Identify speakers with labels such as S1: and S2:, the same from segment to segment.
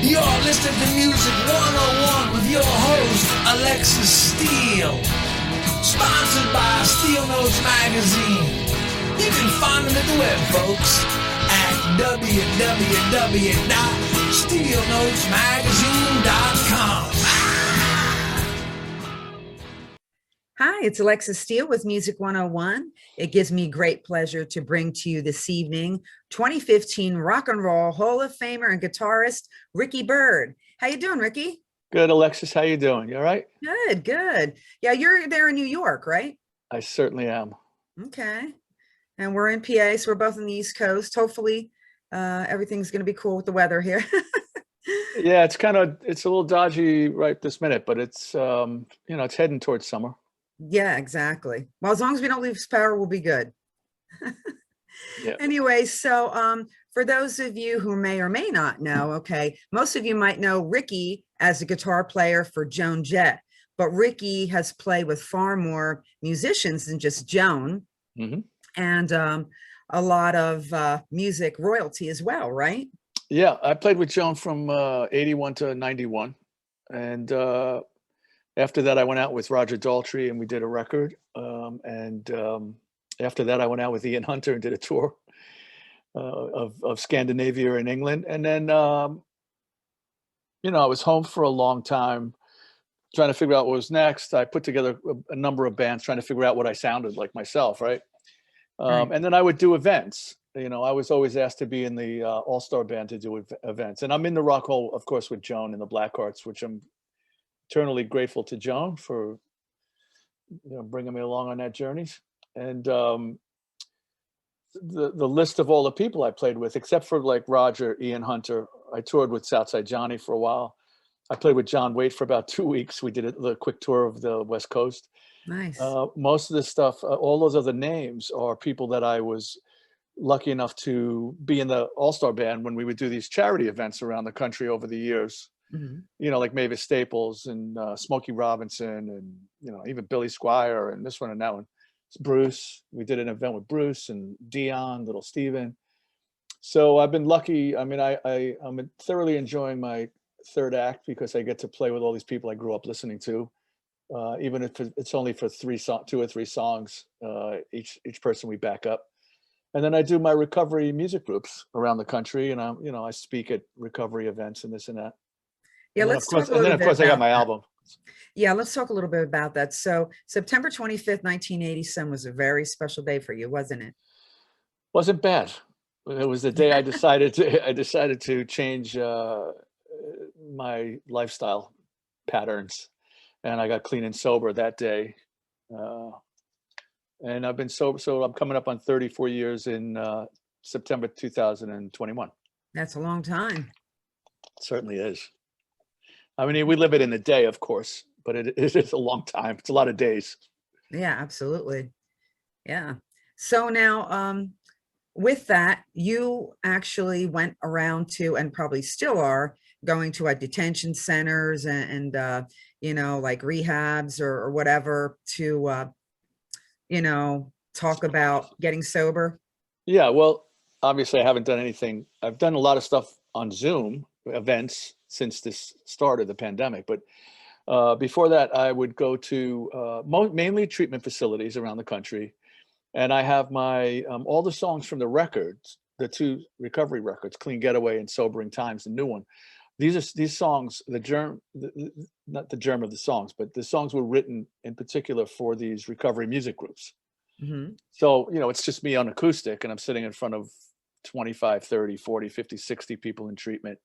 S1: You're listening to Music 101 with your host, Alexxis Steele. Sponsored by Steel Notes Magazine. You can find them at the web, folks, at www.steelnotesmagazine.com.
S2: Hi, it's Alexxis Steele with Music 101. It gives me great pleasure to bring to you this evening 2015 Rock and Roll Hall of Famer and guitarist Ricky Byrd. How you doing, Ricky?
S3: Good, Alexxis. How you doing? You all right?
S2: Good, good. Yeah, you're there in New York, right?
S3: I certainly am.
S2: Okay. And we're in PA, so we're both on the East Coast. Hopefully, everything's going to be cool with the weather here.
S3: Yeah, it's a little dodgy right this minute, but it's it's heading towards summer.
S2: Yeah, exactly. Well, as long as we don't lose power, we'll be good.
S3: Yeah.
S2: Anyway, so for those of you who may or may not know, okay, most of you might know Ricky as a guitar player for Joan Jett, but Ricky has played with far more musicians than just Joan, and a lot of music royalty as well, right?
S3: Yeah, I played with Joan from 81 to 91, and after that I went out with Roger Daltrey and we did a record, and after that I went out with Ian Hunter and did a tour of Scandinavia and England, and then I was home for a long time trying to figure out what was next. I put together a number of bands trying to figure out what I sounded like myself, right? And then I would do events. I was always asked to be in the all-star band to do events, and I'm in the Rock Hall, of course, with Joan and the Blackhearts, which I'm eternally grateful to Joan for bringing me along on that journey. And the list of all the people I played with, except for like Roger, Ian Hunter, I toured with Southside Johnny for a while. I played with John Waite for about 2 weeks. We did a quick tour of the West Coast.
S2: Nice.
S3: Most of this stuff, all those other names are people that I was lucky enough to be in the all-star band when we would do these charity events around the country over the years. Like Mavis Staples and Smokey Robinson and, even Billy Squire and this one and that one. It's Bruce. We did an event with Bruce and Dion, Little Steven. So I've been lucky. I mean, I'm thoroughly enjoying my third act because I get to play with all these people I grew up listening to, even if it's only for 2 or 3 songs, each person we back up. And then I do my recovery music groups around the country, and I speak at recovery events and this and that.
S2: Yeah,
S3: and
S2: let's
S3: talk
S2: talk a little bit.
S3: And then, of course, I got my album.
S2: Yeah, let's talk a little bit about that. So September 25th, 1987 was a very special day for you, wasn't it?
S3: Wasn't bad. It was the day I decided to change my lifestyle patterns, and I got clean and sober that day. And I've been sober, so I'm coming up on 34 years in September 2021.
S2: That's a long time.
S3: It certainly is. I mean, we live it in a day, of course, but it is a long time. It's a lot of days.
S2: Yeah, absolutely. Yeah. So now, with that, you actually went around to, and probably still are, going to detention centers and like rehabs or whatever to, talk about getting sober.
S3: Yeah, well, obviously I haven't done anything. I've done a lot of stuff on Zoom events since this started, the pandemic. But before that, I would go to mainly treatment facilities around the country. And I have my all the songs from the records, the 2 recovery records, Clean Getaway and Sobering Times, the new one. These songs, not the germ of the songs, but the songs were written in particular for these recovery music groups. So, it's just me on acoustic, and I'm sitting in front of 25, 30, 40, 50, 60 people in treatment.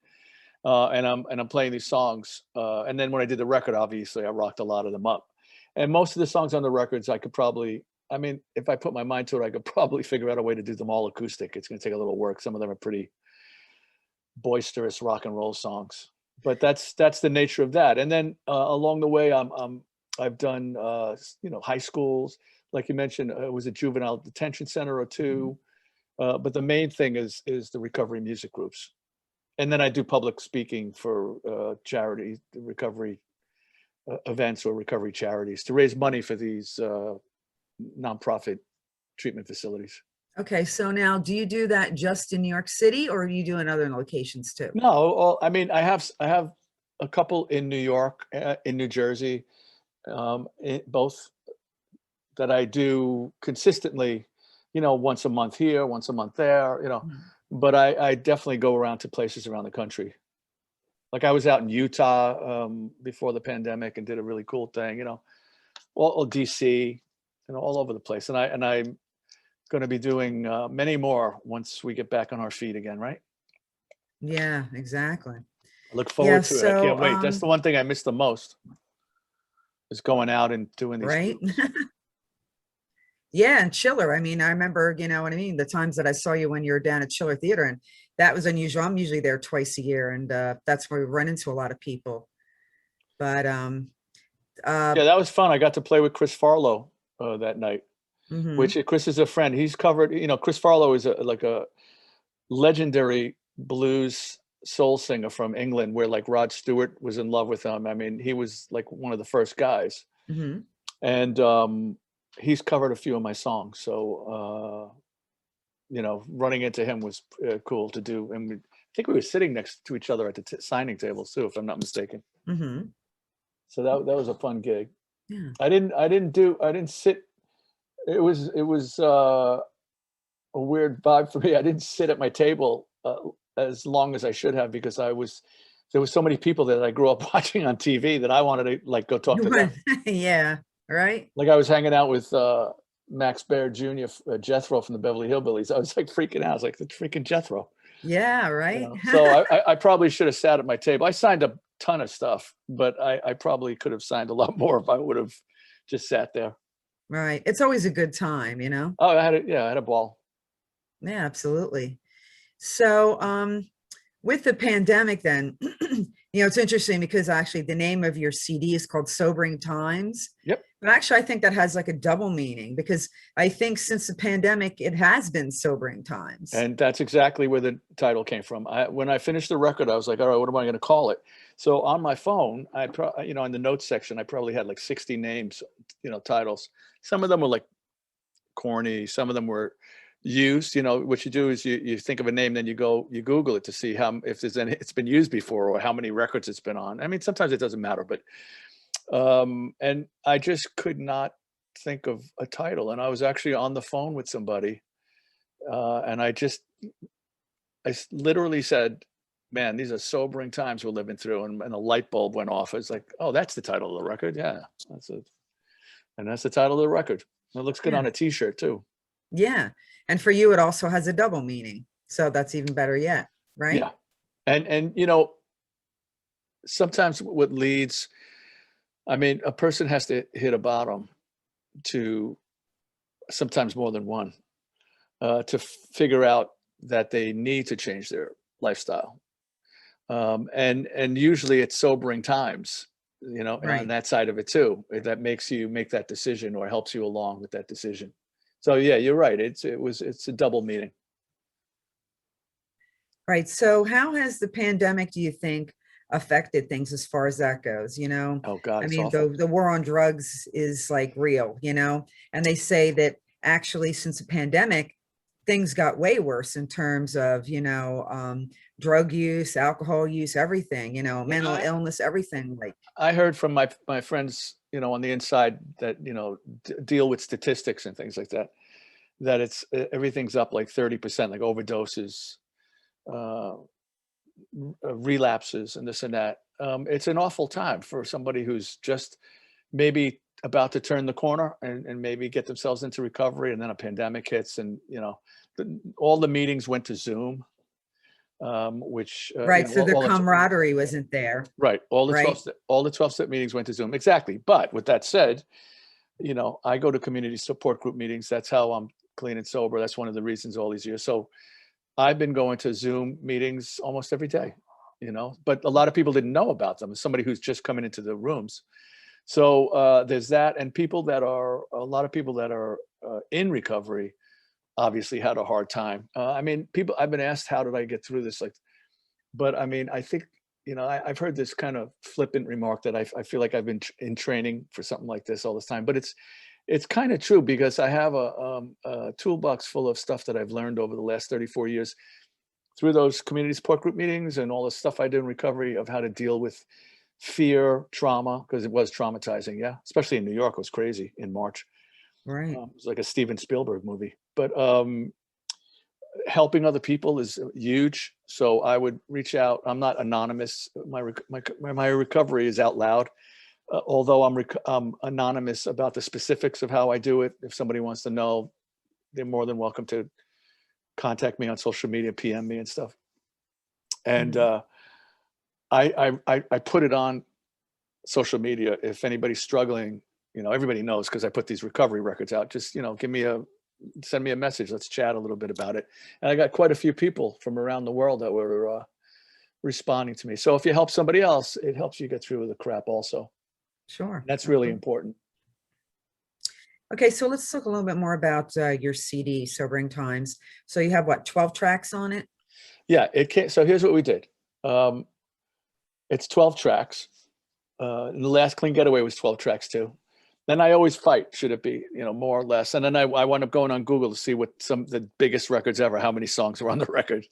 S3: And I'm playing these songs. And then when I did the record, obviously I rocked a lot of them up. And most of the songs on the records, I could probably, if I put my mind to it, I could probably figure out a way to do them all acoustic. It's going to take a little work. Some of them are pretty boisterous rock and roll songs, but that's the nature of that. And then along the way, I've done high schools, like you mentioned. It was a juvenile detention center or 2, but the main thing is the recovery music groups. And then I do public speaking for charity recovery events or recovery charities to raise money for these nonprofit treatment facilities.
S2: Okay, so now do you do that just in New York City or are you doing other locations too?
S3: No, well, I mean, I have a couple in New York, in New Jersey, both that I do consistently, once a month here, once a month there,
S2: Mhm.
S3: but I definitely go around to places around the country. Like I was out in Utah before the pandemic and did a really cool thing, all DC, all over the place. And I'm going to be doing many more once we get back on our feet again, right?
S2: Yeah, exactly.
S3: I look
S2: Yeah,
S3: forward to it. I
S2: so
S3: can't wait. That's the one thing I miss the most is going out and doing these
S2: right.
S3: gigs.
S2: Yeah, and Chiller. I mean, I remember, you know what I mean, the times that I saw you when you were down at Chiller Theater, and that was unusual. I'm usually there twice a year, and that's where we run into a lot of people. But uh
S3: Yeah, that was fun. I got to play with Chris Farlow that night, which
S2: mhm.
S3: Chris is a friend. He's covered, Chris Farlow is like a legendary blues soul singer from England, where like Rod Stewart was in love with him. I mean, he was like one of the first guys,
S2: Mhm.
S3: and he's covered a few of my songs. So running into him was cool to do, and I think we were sitting next to each other at the signing tables too, if I'm not mistaken.
S2: Mhm.
S3: So that was a fun gig.
S2: Yeah.
S3: I didn't sit. It was a weird vibe for me. I didn't sit at my table as long as I should have, because there was so many people that I grew up watching on TV that I wanted to like go talk
S2: You
S3: to them.
S2: went, yeah, right.
S3: Like I was hanging out with Max Baird Jr., Jethro from the Beverly Hillbillies. I was like freaking out. I was like, the freaking Jethro.
S2: Yeah, right.
S3: So I probably should have sat at my table. I signed a ton of stuff, but I probably could have signed a lot more if I would have just sat there.
S2: Right. It's always a good time, you know?
S3: Oh, I had a ball.
S2: Yeah, absolutely. So, with the pandemic, then, it's interesting because actually the name of your CD is called Sobering Times.
S3: Yep.
S2: But actually, I think that has like a double meaning because I think since the pandemic, it has been sobering times.
S3: And that's exactly where the title came from. When I finished the record, I was like, all right, what am I going to call it? So on my phone, in the notes section, I probably had like 60 names, titles. Some of them were like corny. Some of them were used. What you do is you think of a name, then you Google it to see if there's any, it's been used before or how many records it's been on. I mean, sometimes it doesn't matter, but, and I just could not think of a title. And I was actually on the phone with somebody, and literally said, "Man, these are sobering times we're living through," and a light bulb went off. I was like, "Oh, that's the title of the record. Yeah, that's it, and that's the title of the record. It looks good
S2: Yeah.
S3: on a T-shirt too."
S2: Yeah. And for you, it also has a double meaning. So that's even better yet, right?
S3: Yeah, and sometimes what leads, I mean, a person has to hit a bottom to sometimes more than one to figure out that they need to change their lifestyle. And usually it's sobering times, on
S2: Right.
S3: that side of it too, that makes you make that decision or helps you along with that decision. So yeah, you're right. It's a double meaning.
S2: Right. So how has the pandemic, do you think, affected things as far as that goes?
S3: Oh God,
S2: I
S3: it's
S2: mean,
S3: awful.
S2: the war on drugs is like real, and they say that actually since the pandemic, things got way worse in terms of, drug use, alcohol use, everything, mental
S3: Yeah,
S2: illness, everything. Like,
S3: I heard from my friends, on the inside that deal with statistics and things like that, that everything's up like 30%, like overdoses, uh, relapses, and this and that. It's an awful time for somebody who's just maybe about to turn the corner and maybe get themselves into recovery, and then a pandemic hits, and all the meetings went to Zoom, which
S2: right. So the
S3: all the
S2: camaraderie wasn't there,
S3: right,
S2: right?
S3: all the 12-step meetings went to Zoom, exactly. But with that said, I go to community support group meetings. That's how I'm clean and sober. That's one of the reasons all these years. So I've been going to Zoom meetings almost every day, but a lot of people didn't know about them as somebody who's just coming into the rooms. So there's that. And a lot of people that are in recovery obviously had a hard time. I mean, I've been asked, how did I get through this? Like, but I mean, I think, I've heard this kind of flippant remark that I feel like I've been in training for something like this all this time, but it's kind of true because I have a toolbox full of stuff that I've learned over the last 34 years through those community support group meetings and all the stuff I did in recovery of how to deal with fear, trauma, because it was traumatizing. Yeah. Especially in New York, it was crazy in March.
S2: Right.
S3: It was like a Steven Spielberg movie, but helping other people is huge. So I would reach out. I'm not anonymous. My recovery is out loud. Although I'm anonymous about the specifics of how I do it. If somebody wants to know, they're more than welcome to contact me on social media, PM me and stuff. And I put it on social media. If anybody's struggling, everybody knows because I put these recovery records out. Just, send me a message. Let's chat a little bit about it. And I got quite a few people from around the world that were responding to me. So if you help somebody else, it helps you get through the crap also.
S2: Sure.
S3: That's really important.
S2: Okay, so let's talk a little bit more about your CD, Sobering Times. So you have what, 12 tracks on it?
S3: Yeah, it can. So here's what we did. It's 12 tracks. The last Clean Getaway was 12 tracks too. Then I always fight, should it be, more or less. And then I wound up going on Google to see what the biggest records ever, how many songs were on the record.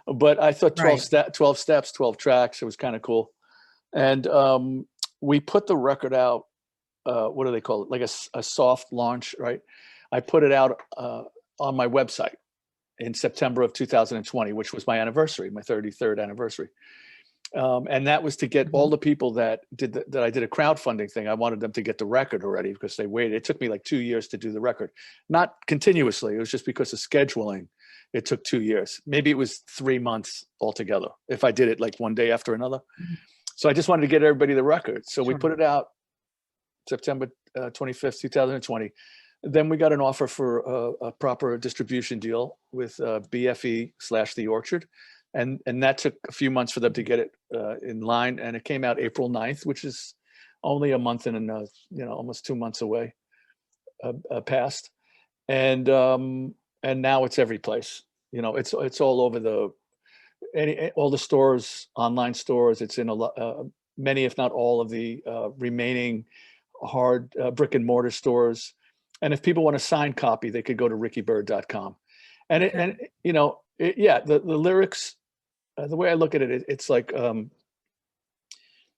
S3: But I thought 12 steps, 12 tracks, it was kind of cool. And we put the record out, what do they call it? Like a soft launch, right? I put it out on my website in September of 2020, which was my anniversary, my 33rd anniversary. And that was to get all the people that I did a crowdfunding thing. I wanted them to get the record already because they waited. It took me like 2 years to do the record, not continuously. It was just because of scheduling. It took 2 years. Maybe it was 3 months altogether if I did it like one day after another. So I just wanted to get everybody the record. So we put it out September 25th, 2020. Then we got an offer for a proper distribution deal with BFE/The Orchard. And that took a few months for them to get it in line. And it came out April 9th, which is only a month and almost 2 months away past. And now it's every place. It's all over all the stores, online stores. It's in many, if not all, of the remaining hard brick and mortar stores. And if people want a signed copy, they could go to rickybyrd.com. And the lyrics, the way I look at it, it's like,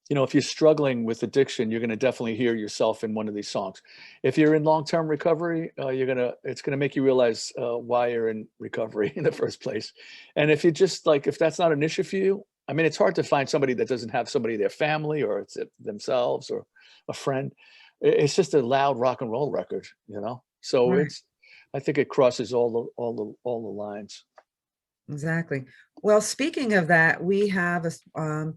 S3: if you're struggling with addiction, you're going to definitely hear yourself in one of these songs. If you're in long-term recovery, it's going to make you realize why you're in recovery in the first place. And if you just if that's not an issue for you, I mean, it's hard to find somebody that doesn't have somebody, their family, or it's themselves or a friend. It's just a loud rock and roll record, So
S2: Right.
S3: I think it crosses all the lines.
S2: Exactly. Well, speaking of that, we have a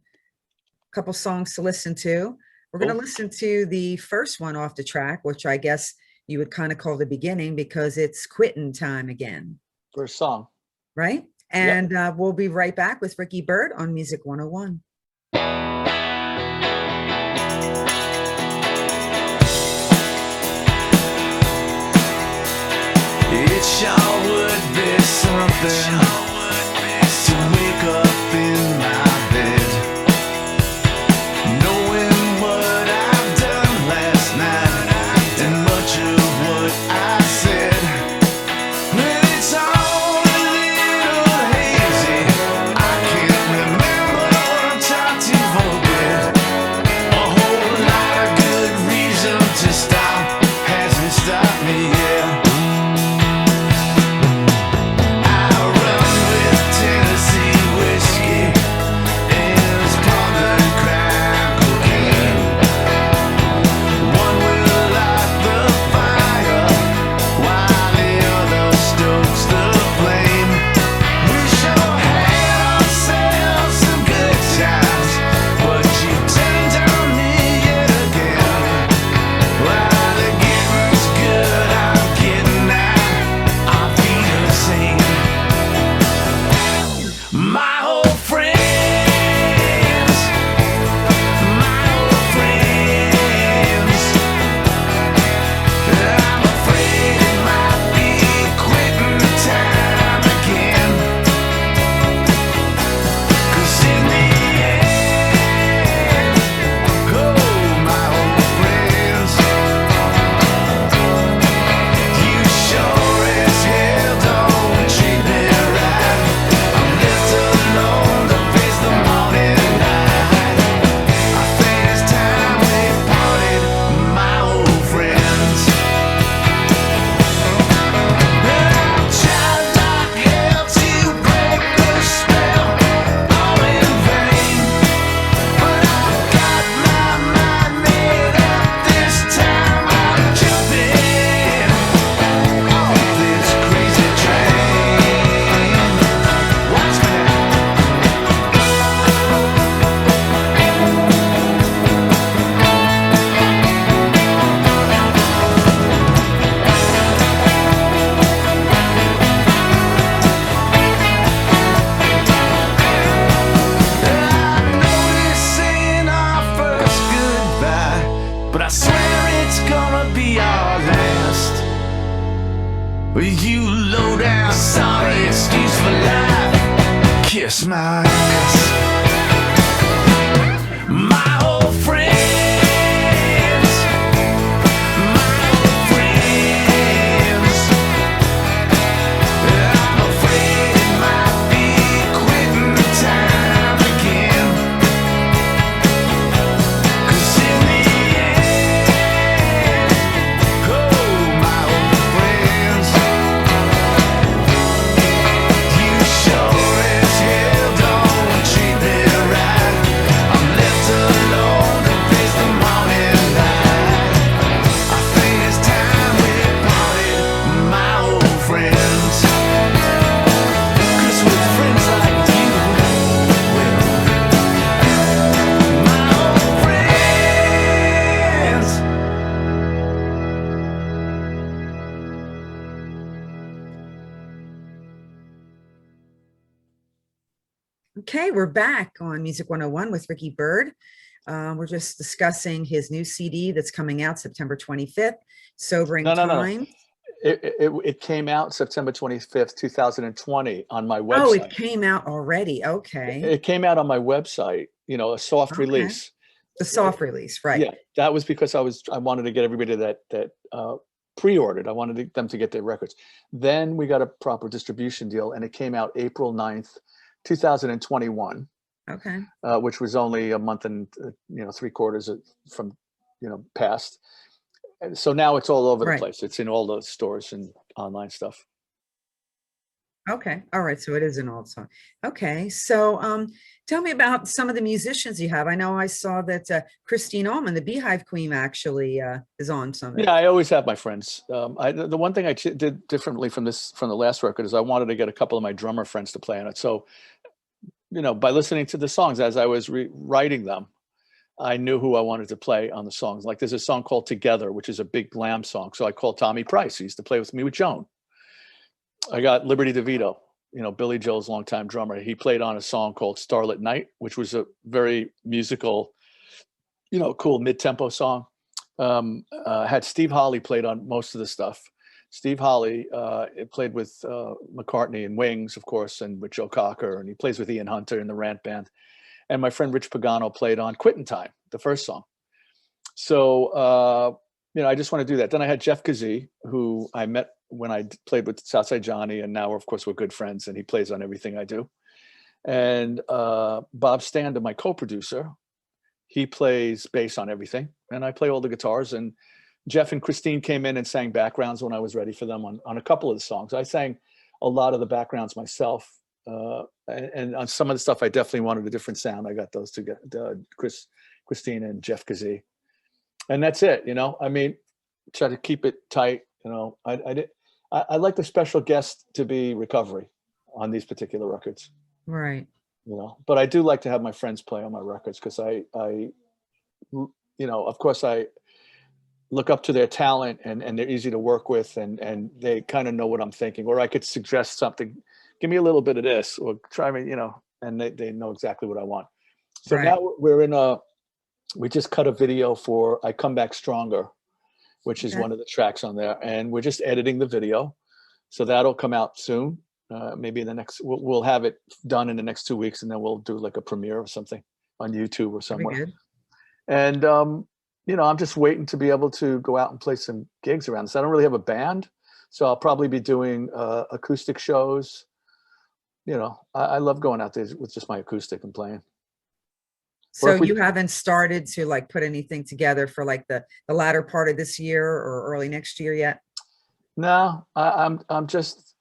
S2: couple songs to listen to. We're going to listen to the first one off the track, which I guess you would kind of call the beginning because it's quitting time again.
S3: First song.
S2: Right? And we'll be right back with Ricky Byrd on Music 101.
S1: It sure would be something to wake up in my bed, knowing what I've done last night and much of what I said. But it's all a little hazy. I can't remember what I'm trying to forget. A whole lot of good reason to stop hasn't stopped me yet. I run You low down, sorry excuse for life. Kiss my ass. My old friends, my old friends. I'm afraid it might be quitting time again. 'Cause in the end, oh, my old friends, you sure as hell don't treat me right. I'm left alone to face the morning light. I think it's time we parted, my old friends. 'Cause with friends like you, well, my old friends.
S2: Okay, we're back on Music 101 with Ricky Byrd. We're just discussing his new CD that's coming out September 25th, Sobering
S3: No, no, no, no.
S2: Time.
S3: It came out September 25th, 2020 on my
S2: Oh, it
S3: website.
S2: came out already. Okay.
S3: It came out on my website, you know, a soft
S2: Okay.
S3: release.
S2: The soft release, right?
S3: Yeah, that was because I wanted to get everybody that pre-ordered. I wanted them to get their records. Then we got a proper distribution deal, and it came out April 9th, 2021,
S2: Okay.
S3: which was only a month and 3/4 from past. And so now it's all over the
S2: Right.
S3: place. It's in all the stores and online stuff.
S2: Okay. All right. So it is an old song. Okay. So tell me about some of the musicians you have. I know I saw that Christine Allman, the Beehive Queen, actually is on some of it.
S3: Yeah, I always have my friends. The one thing I did differently from the last record is I wanted to get a couple of my drummer friends to play on it. So, by listening to the songs as I was writing them, I knew who I wanted to play on the songs. Like there's a song called Together, which is a big glam song. So I called Tommy Price. He used to play with me with Joan. I got Liberty DeVito, Billy Joel's longtime drummer. He played on a song called Starlit Night, which was a very musical, cool mid-tempo song. Had Steve Holley played on most of the stuff. Steve Holley played with McCartney and Wings, of course, and with Joe Cocker, and he plays with Ian Hunter in the Rant Band. And my friend Rich Pagano played on Quittin' Time, the first song. So, I just want to do that. Then I had Jeff Kazee, who I met when I played with Southside Johnny, and now, of course, we're good friends, and he plays on everything I do. And Bob Stander, my co-producer, he plays bass on everything, and I play all the guitars. And Jeff and Christine came in and sang backgrounds when I was ready for them on a couple of the songs. I sang a lot of the backgrounds myself. And on some of the stuff, I definitely wanted a different sound. I got those two, Christine and Jeff Kazee. And that's it, try to keep it tight. I like the special guest to be Recovery on these particular records.
S2: Right.
S3: But I do like to have my friends play on my records because of course I look up to their talent and they're easy to work with and they kind of know what I'm thinking, or I could suggest something, give me a little bit of this or try me, and they know exactly what I want. So
S2: Right.
S3: now we just cut a video for I Come Back Stronger, which is
S2: Okay.
S3: one of the tracks on there. And we're just editing the video. So that'll come out soon. Maybe we'll have it done in the next 2 weeks, and then we'll do like a premiere or something on YouTube or
S2: That'd be
S3: somewhere.
S2: good.
S3: And, I'm just waiting to be able to go out and play some gigs around this. I don't really have a band, so I'll probably be doing acoustic shows. I love going out there with just my acoustic and playing.
S2: So you haven't started to like put anything together for like the latter part of this year or early next year yet?
S3: No, I'm just,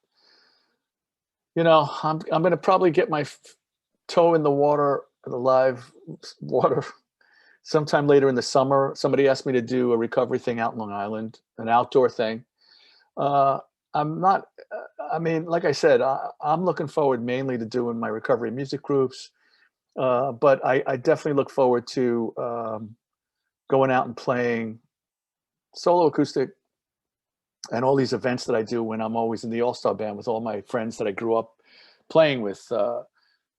S3: I'm going to probably get my toe in the water, the live water, sometime later in the summer. Somebody asked me to do a recovery thing out in Long Island, an outdoor thing. I'm not, like I said, I'm looking forward mainly to doing my recovery music groups. But I definitely look forward to going out and playing solo acoustic and all these events that I do when I'm always in the All-Star Band with all my friends that I grew up playing with.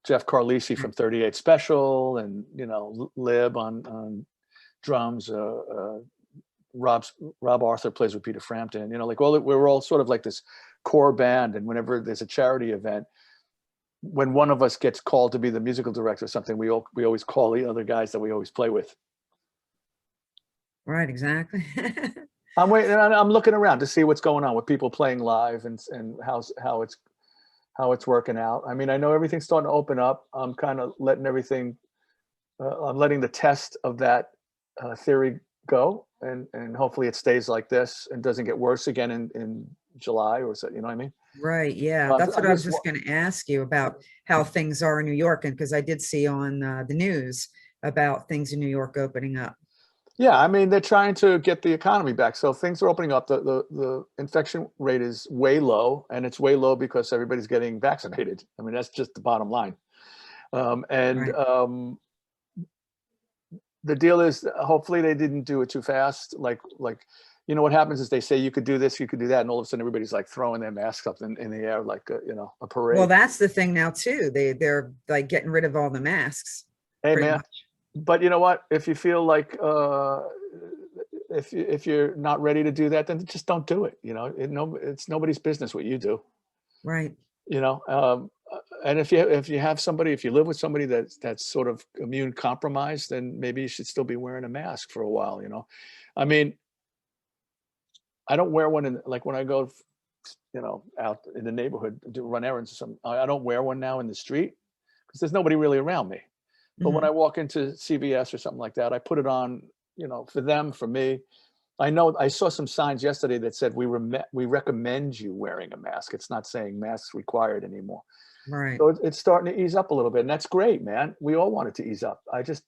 S3: Jeff Carlisi from 38 Special and, Lib on drums. Rob Arthur plays with Peter Frampton. We're all sort of like this core band, and whenever there's a charity event, when one of us gets called to be the musical director or something, we always call the other guys that we always play with.
S2: Right, exactly.
S3: I'm waiting. I'm looking around to see what's going on with people playing live and how it's working out. I mean, I know everything's starting to open up. I'm kind of letting everything. I'm letting the test of that theory go, and hopefully it stays like this and doesn't get worse again in July, or so, you know what I mean?
S2: Right. Yeah. That's what I was just going to ask you about, how things are in New York. And because I did see on the news about things in New York opening up.
S3: Yeah, I mean, they're trying to get the economy back. So things are opening up. The infection rate is way low, and it's way low because everybody's getting vaccinated. I mean, that's just the bottom line.
S2: Right.
S3: The deal is, hopefully they didn't do it too fast. Like, you know, what happens is they say you could do this, you could do that, and all of a sudden everybody's like throwing their masks up in the air like a parade.
S2: Well, that's the thing now too. They're like getting rid of all the masks.
S3: Hey
S2: pretty
S3: man,
S2: much.
S3: but you know what? If you feel like if you're not ready to do that, then just don't do it. You know, it's nobody's business what you do.
S2: Right.
S3: You know, and if you have somebody, if you live with somebody that's sort of immune compromised, then maybe you should still be wearing a mask for a while. You know, I mean, I don't wear one like when I go, out in the neighborhood to run errands or something. I don't wear one now in the street because there's nobody really around me. But when I walk into CVS or something like that, I put it on, for them, for me. I know I saw some signs yesterday that said we recommend you wearing a mask. It's not saying masks required anymore.
S2: Right.
S3: So it's starting to ease up a little bit, and that's great, man. We all want it to ease up. I just,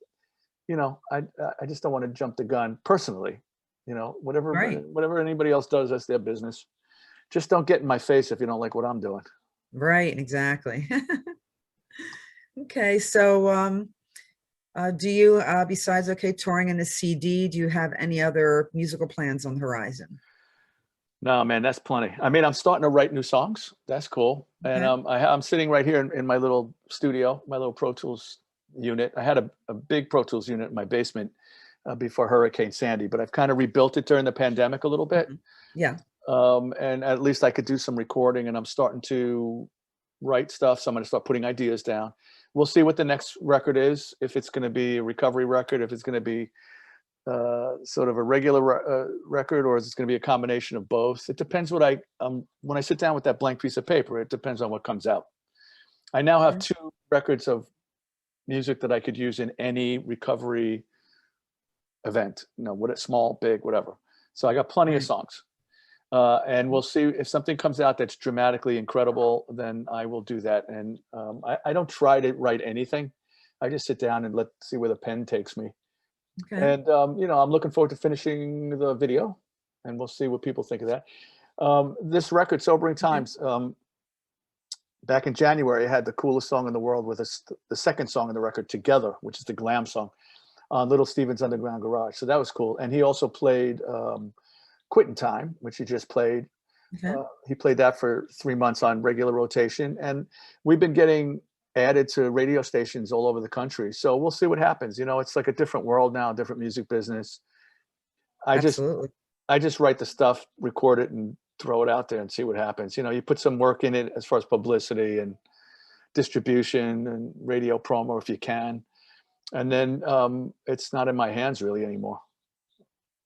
S3: I just don't want to jump the gun personally. Whatever
S2: Right.
S3: whatever anybody else does, that's their business. Just don't get in my face if you don't like what I'm doing.
S2: Right. Exactly. Okay. So, do you, besides touring in the CD, do you have any other musical plans on the horizon?
S3: No, man, that's plenty. I mean, I'm starting to write new songs. That's cool. And
S2: Okay.
S3: I'm sitting right here in my little studio, my little Pro Tools unit. I had a big Pro Tools unit in my basement before Hurricane Sandy, but I've kind of rebuilt it during the pandemic a little bit.
S2: Yeah.
S3: And at least I could do some recording, and I'm starting to write stuff. So I'm going to start putting ideas down. We'll see what the next record is, if it's going to be a recovery record, if it's going to be sort of a regular record, or is it going to be a combination of both? It depends when I sit down with that blank piece of paper, it depends on what comes out. I now have 2 records of music that I could use in any recovery event, what it's small, big, whatever. So I got plenty of songs. And we'll see if something comes out that's dramatically incredible, then I will do that. And I don't try to write anything. I just sit down and see where the pen takes me.
S2: Okay.
S3: And, I'm looking forward to finishing the video, and we'll see what people think of that. This record, Sobering Times, back in January, I had the coolest song in the world with the second song on the record, Together, which is the glam song, on Little Steven's Underground Garage. So that was cool. And he also played Quitting Time, which he just played.
S2: Okay.
S3: He played that for 3 months on regular rotation. And we've been getting added to radio stations all over the country. So we'll see what happens. It's like a different world now, different music business.
S2: Absolutely.
S3: I just write the stuff, record it, and throw it out there and see what happens. You put some work in it as far as publicity and distribution and radio promo if you can. And then it's not in my hands really anymore.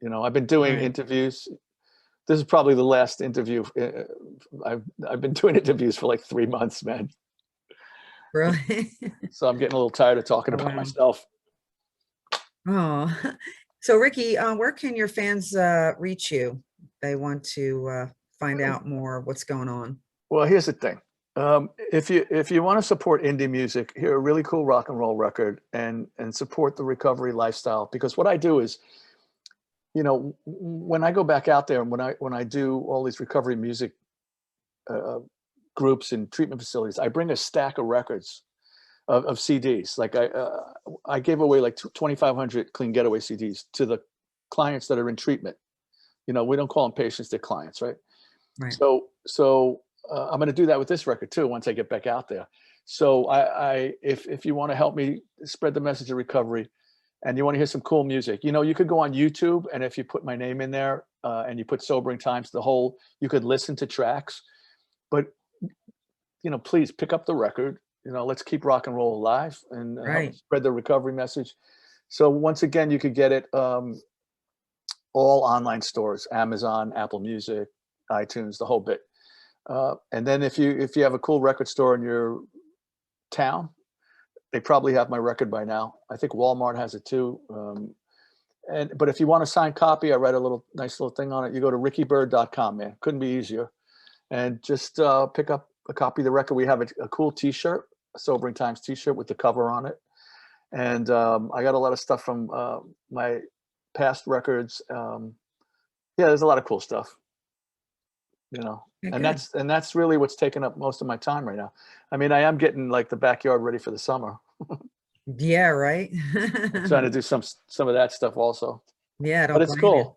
S3: I've been doing interviews. This is probably the last interview. I've been doing interviews for like 3 months, man.
S2: Really?
S3: So I'm getting a little tired of talking about myself.
S2: Oh, so Ricky, where can your fans reach you? They want to find out more of what's going on.
S3: Well, here's the thing. If you want to support indie music, hear a really cool rock and roll record and support the recovery lifestyle. Because what I do is, when I go back out there and when I do all these recovery music groups and treatment facilities, I bring a stack of records of CDs. Like I gave away like 2,500 Clean Getaway CDs to the clients that are in treatment. We don't call them patients, they're clients, right?
S2: Right.
S3: So I'm going to do that with this record too once I get back out there. So if you want to help me spread the message of recovery, and you want to hear some cool music, you could go on YouTube, and if you put my name in there and you put Sobering Times, you could listen to tracks. but please pick up the record. Let's keep rock and roll alive and help
S2: Right.
S3: spread the recovery message. So once again, you could get it all online stores: Amazon, Apple Music, iTunes, the whole bit. And then if you have a cool record store in your town, they probably have my record by now. I think Walmart has it too. But if you want a signed copy, I write a nice little thing on it. You go to rickybyrd.com, man. Couldn't be easier. And just pick up a copy of the record. We have a cool T-shirt, a Sobering Times T-shirt with the cover on it. And I got a lot of stuff from my past records. There's a lot of cool stuff. And that's really what's taking up most of my time right now. I mean, I am getting like the backyard ready for the summer.
S2: Yeah, right.
S3: I'm trying to do some of that stuff also.
S2: Yeah,
S3: But it's cool.
S2: You.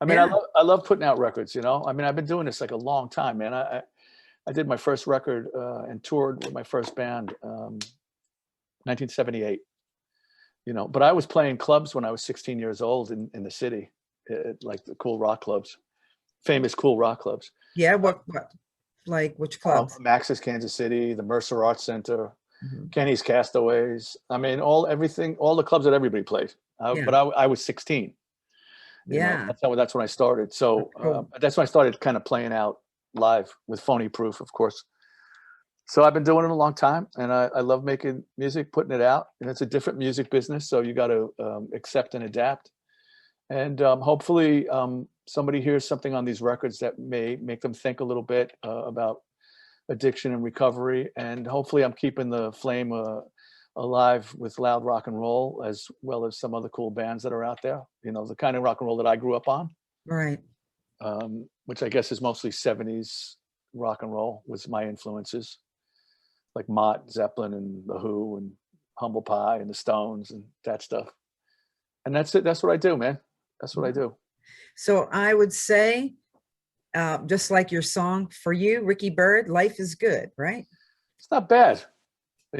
S3: I mean,
S2: Yeah.
S3: I love putting out records. I mean, I've been doing this like a long time, man. I did my first record and toured with my first band, 1978. But I was playing clubs when I was 16 years old in the city, like the cool rock clubs, famous cool rock clubs.
S2: Yeah, what like which clubs?
S3: Max's Kansas City, the Mercer Arts Center,
S2: Mm-hmm.
S3: Kenny's Castaways. I mean, all the clubs that everybody plays.
S2: Yeah.
S3: But I was 16.
S2: Yeah.
S3: That's when I started. So
S2: Cool.
S3: that's when I started kind of playing out live with Phony Proof, of course. So I've been doing it a long time, and I love making music, putting it out. And it's a different music business, so you got to accept and adapt. And hopefully somebody hears something on these records that may make them think a little bit about addiction and recovery. And hopefully I'm keeping the flame alive with loud rock and roll, as well as some other cool bands that are out there. The kind of rock and roll that I grew up on.
S2: Right.
S3: Which I guess is mostly 70s rock and roll was my influences, like Mott, Zeppelin, and The Who, and Humble Pie, and the Stones, and that stuff. And that's it. That's what I do, man. That's what I do.
S2: So I would say, just like your song for you, Ricky Byrd, life is good, right?
S3: It's not bad. I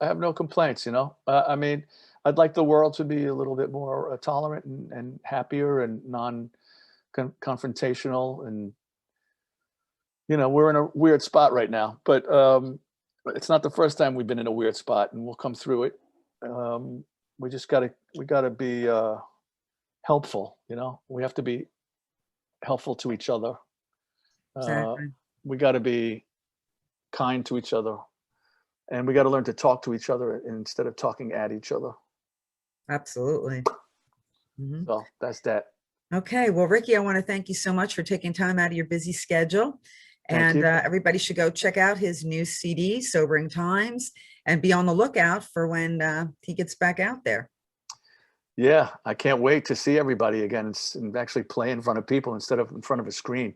S3: have no complaints, I mean, I'd like the world to be a little bit more tolerant and happier and non-confrontational. And, we're in a weird spot right now, but it's not the first time we've been in a weird spot, and we'll come through it. We just gotta be helpful. We have to be helpful to each other.
S2: Exactly.
S3: We got to be kind to each other, and we got to learn to talk to each other instead of talking at each other.
S2: Absolutely. Mm-hmm.
S3: So that's that.
S2: Okay. Well, Ricky, I want to thank you so much for taking time out of your busy schedule.
S3: Thank you.
S2: Everybody should go check out his new CD, Sobering Times, and be on the lookout for when he gets back out there.
S3: Yeah, I can't wait to see everybody again and actually play in front of people instead of in front of a screen.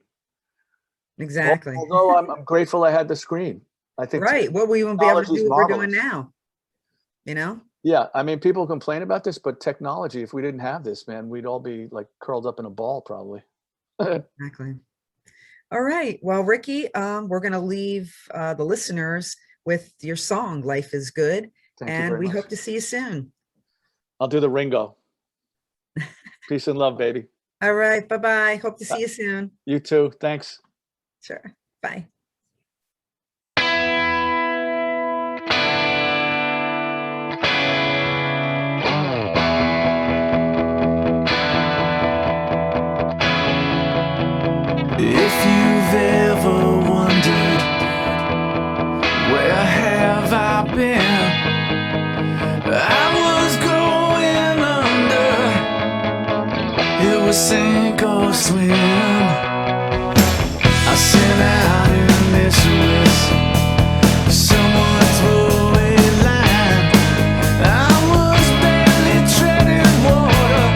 S2: Exactly.
S3: Although I'm grateful I had the screen. I think
S2: right. Well, we won't be able to do what we're doing
S3: marvelous.
S2: now.
S3: Yeah, I mean, people complain about this, but technology, if we didn't have this, man, we'd all be like curled up in a ball probably.
S2: Exactly. All right. Well, Ricky, we're going to leave the listeners with your song, Life is Good.
S3: Thank you
S2: And
S3: very
S2: we
S3: much.
S2: hope to see you soon.
S3: I'll do the Ringo. Peace and love, baby.
S2: All right. Bye-bye. Hope to see you soon.
S3: You too. Thanks.
S2: Sure. Bye.
S1: If you've ever wondered, where have I been? I was going under. It was sink or swim. I sent out in this race. Someone threw a line. I was barely treading water.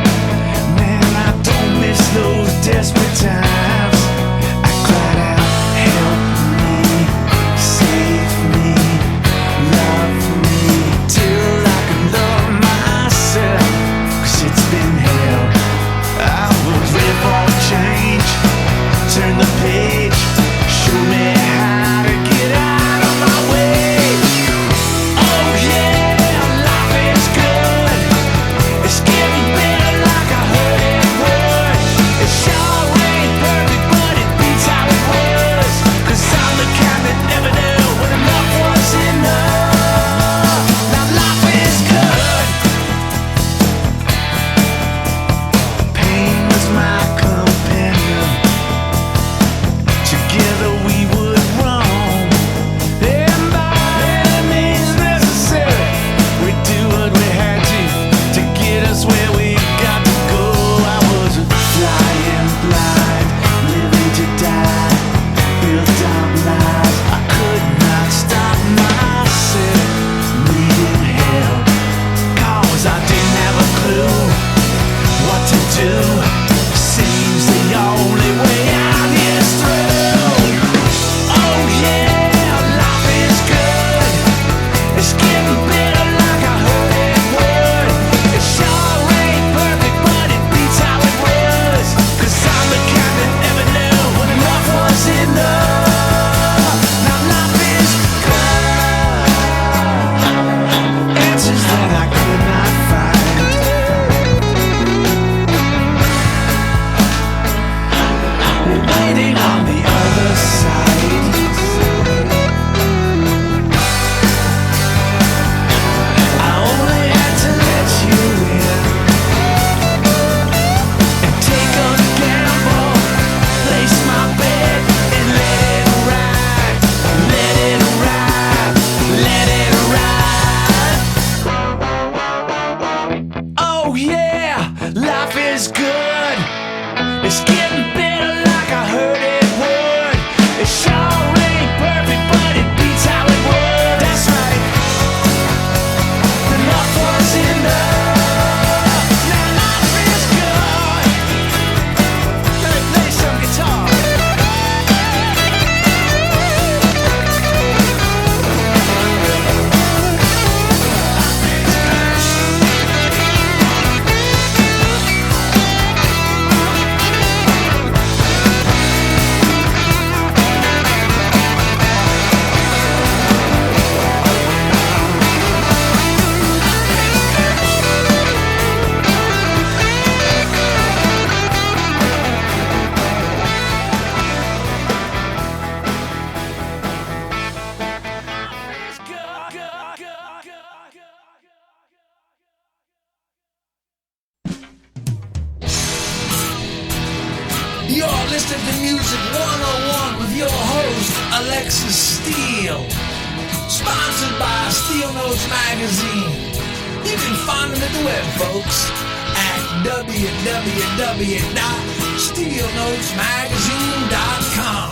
S1: Man, I don't miss those desperate times. I cried out, help me, save me, love me, till I can love myself. 'Cause it's been hell. I was ready for change. Turn the page, show me It's getting better like I heard it would. It sure ain't perfect, but it beats how it was. 'Cause I'm the kind that never knew when enough was enough. Now life is good. Answers that I could not find. Waiting on the other side. I only had to let you in and take a gamble, place my bet and let it ride, let it ride, let it ride. Oh yeah, life is good. It's getting better like I heard it would. It sure ain't perfect, but it beats how it would. That's right. Enough was enough. Now life is good. Let me play some guitar. You're listening to Music 101 with your host, Alexxis Steele. Sponsored by Steel Notes Magazine. You can find them at the web, folks, at www.steelnotesmagazine.com.